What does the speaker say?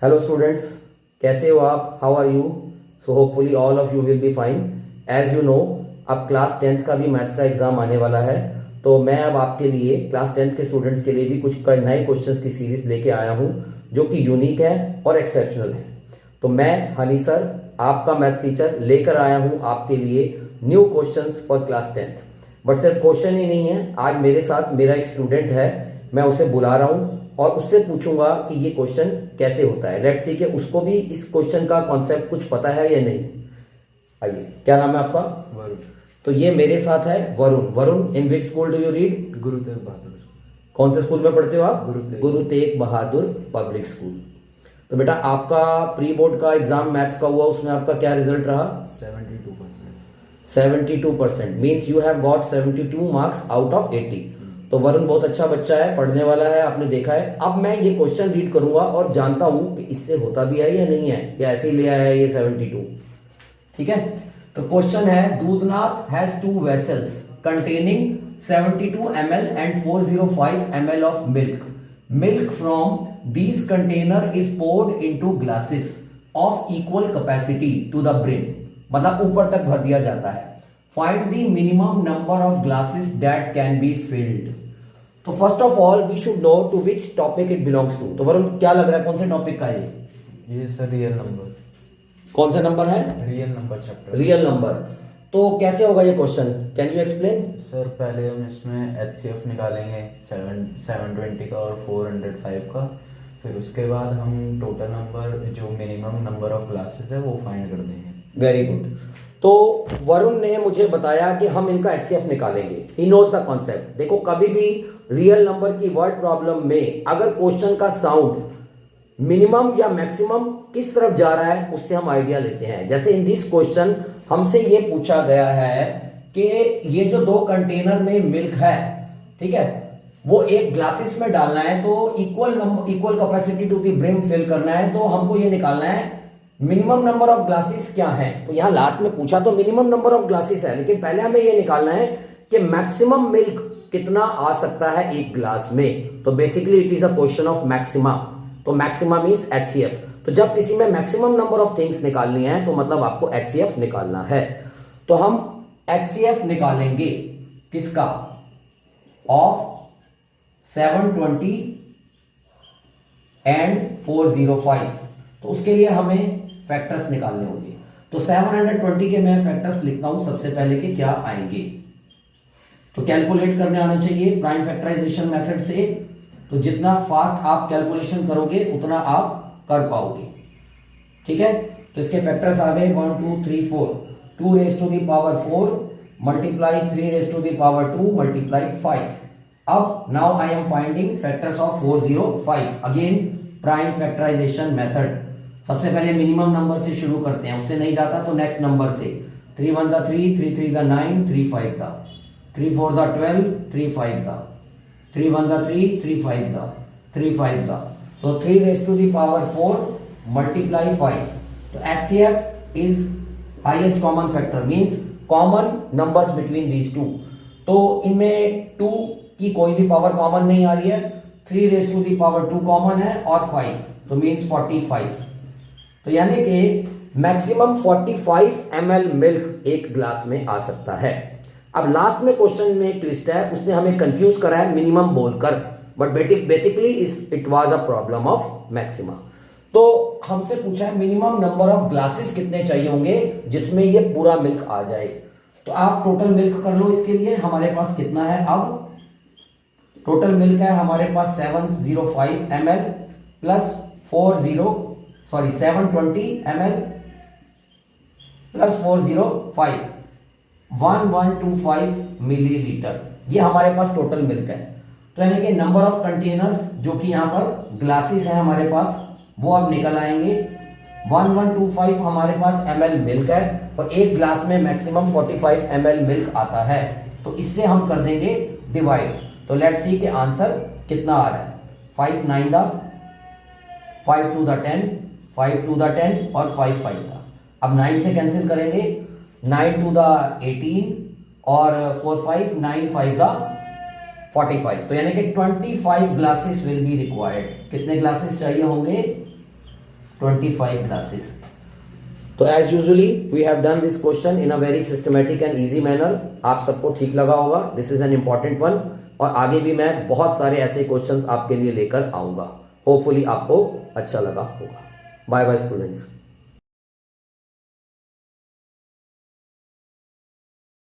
Hello students, कैसे हो आप? How are you? So hopefully all of you will be fine. As you know, अब class 10th का भी मैथ्स का एग्ज़ाम आने वाला है, तो मैं अब आपके लिए क्लास 10th के स्टूडेंट्स के लिए भी कुछ नए क्वेश्चंस की सीरीज़ लेके आया हूँ जो कि यूनिक है और एक्सेप्शनल है। तो मैं हनी सर, आपका मैथ्स टीचर, लेकर आया हूँ आपके लिए new questions for class 10th। But सिर्फ क्वेश्चन ही नहीं है, आज मेरे साथ मेरा एक स्टूडेंट है, मैं उसे बुला रहा हूँ और उससे पूछूंगा कि ये क्वेश्चन कैसे होता है। लेट्स सी कि उसको भी इस क्वेश्चन का कॉन्सेप्ट कुछ पता है या नहीं। आइए, क्या नाम है आपका? वरुण। तो ये मेरे साथ है Varun. Varun, in which school do you read? Guru Tegh बहादुर। कौन से स्कूल में पढ़ते हो आप? गुरु तेग बहादुर पब्लिक स्कूल। तो बेटा, आपका प्री बोर्ड का एग्जाम मैथ्स का हुआ, उसमें आपका क्या रिजल्ट रहा? 72%। 72% means you have got 72 marks out of 80। तो वरुण बहुत अच्छा बच्चा है, पढ़ने वाला है, आपने देखा है। अब मैं ये क्वेश्चन रीड करूंगा और जानता हूं कि इससे होता भी है या नहीं है, या ऐसे ही ले आया है ये 72। ठीक है, तो क्वेश्चन है, Dudhnath has 2 vessels containing 72 ml and 405 ml of milk. Milk from these container is poured into glasses of equal capacity to the brim. मतलब ऊपर तक भर दिया जाता है। Find the minimum number of glasses that can be filled. तो first of all we should know to which topic it belongs to. तो वरुण, क्या लग रहा है कौन से टॉपिक का है ये सर रियल नंबर। कौन सा नंबर है? Real number chapter. Real number. तो कैसे होगा ये question, can you explain? Sir पहले हम इसमें HCF निकालेंगे 720 का और 405 का। फिर उसके बाद हम टोटल नंबर, जो मिनिमम नंबर ऑफ क्लासेस है, वो फाइंड कर देंगे। Very good. तो वरुण ने मुझे बताया कि हम इनका HCF निकालेंगे। He knows the concept. देखो, कभी भी रियल नंबर की वर्ड प्रॉब्लम में अगर क्वेश्चन का साउंड मिनिमम या मैक्सिमम किस तरफ जा रहा है, उससे हम आइडिया लेते हैं। जैसे इन दिस क्वेश्चन हमसे ये पूछा गया है कि ये जो 2 कंटेनर में मिल्क है, ठीक है, वो एक ग्लासेस में डालना है, तो equal capacity to the brim fill करना है। तो हमको ये निकालना है मिनिमम नंबर ऑफ ग्लासेस क्या है। तो यहां लास्ट में पूछा तो मिनिमम नंबर ऑफ ग्लासेस है, लेकिन पहले हमें ये निकालना है कि मैक्सिमम मिल्क कितना आ सकता है एक ग्लास में। तो basically it is a question of maxima. तो मैक्सिमा मींस HCF। तो जब किसी में मैक्सिमम नंबर ऑफ थिंग्स निकालनी है तो मतलब आपको HCF निकालना है। तो हम HCF निकालेंगे किसका? Of 720 and 405। तो उसके लिए हमें फैक्टर्स निकालने होंगे। तो 720 के मैं फैक्टर्स लिखता हूं सबसे पहले कि क्या आएंगे। तो कैलकुलेट करने आना चाहिए प्राइम फैक्टराइजेशन मेथड से। तो जितना फास्ट आप कैलकुलेशन करोगे उतना आप कर पाओगे। ठीक है, तो इसके फैक्टर्स आ गए 1 2 3 4। 2 raise to the power 4 multiply 3 raise to the power 2 multiply 5। अब now I am finding factors of 405। Again prime factorization method. सबसे पहले मिनिमम नंबर से शुरू करते हैं, उससे नहीं जाता तो नेक्स्ट नंबर से। 3 1 the 3, 3 3 the 9, 3 5 the 3 4 the 12, 3 5 the 3 1 the 3, 3 5 the 3 5 the. तो 3 raise to the power 4 multiply 5। तो HCF is highest common factor, means common numbers between these two. तो इनमें 2 की कोई भी पावर कॉमन नहीं आ रही है। 3 raise to the power 2 common है और 5, तो मींस 45। तो यानी कि मैक्सिमम 45 ml मिल्क एक ग्लास में आ सकता है। अब लास्ट में क्वेश्चन में एक ट्विस्ट है, उसने हमें कंफ्यूज करा है मिनिमम बोलकर, but basically it was a problem of maxima. तो हमसे पूछा है मिनिमम नंबर ऑफ ग्लासेस कितने चाहिए होंगे जिसमें ये पूरा मिल्क आ जाए। तो आप टोटल मिल्क कर लो इसके लिए। हमारे पास कितना है? अब टोटल मिल्क है हमारे पास 705 ml plus 720 ml plus 405 1125 millilitre. ये हमारे पास टोटल मिल्क है। तो यानी कि नंबर ऑफ कंटेनर्स जो कि यहां पर ग्लासेस है हमारे पास, वो अब निकल आएंगे। 1125 हमारे पास ml मिल्क है और एक ग्लास में मैक्सिमम 45 ml मिल्क आता है। तो इससे हम कर देंगे डिवाइड। तो लेट्स सी के आंसर कितना आ रहा है। 5 9 द 5 2 द 10, 5 2 द 10 और 5 5 द। अब 9 से कैंसिल करेंगे, 9 2 द 18 और 4 5 9 5 द 45। तो यानी कि 25 ग्लासेस विल बी रिक्वायर्ड। कितने ग्लासेस चाहिए होंगे? 25 classes. तो as usually we have done this question in a very systematic and easy manner. आप सबको ठीक लगा होगा. This is an important one और आगे भी मैं बहुत सारे ऐसे क्वेश्चंस आपके लिए लेकर आऊंगा. होपफुली आपको अच्छा लगा होगा. Bye bye students.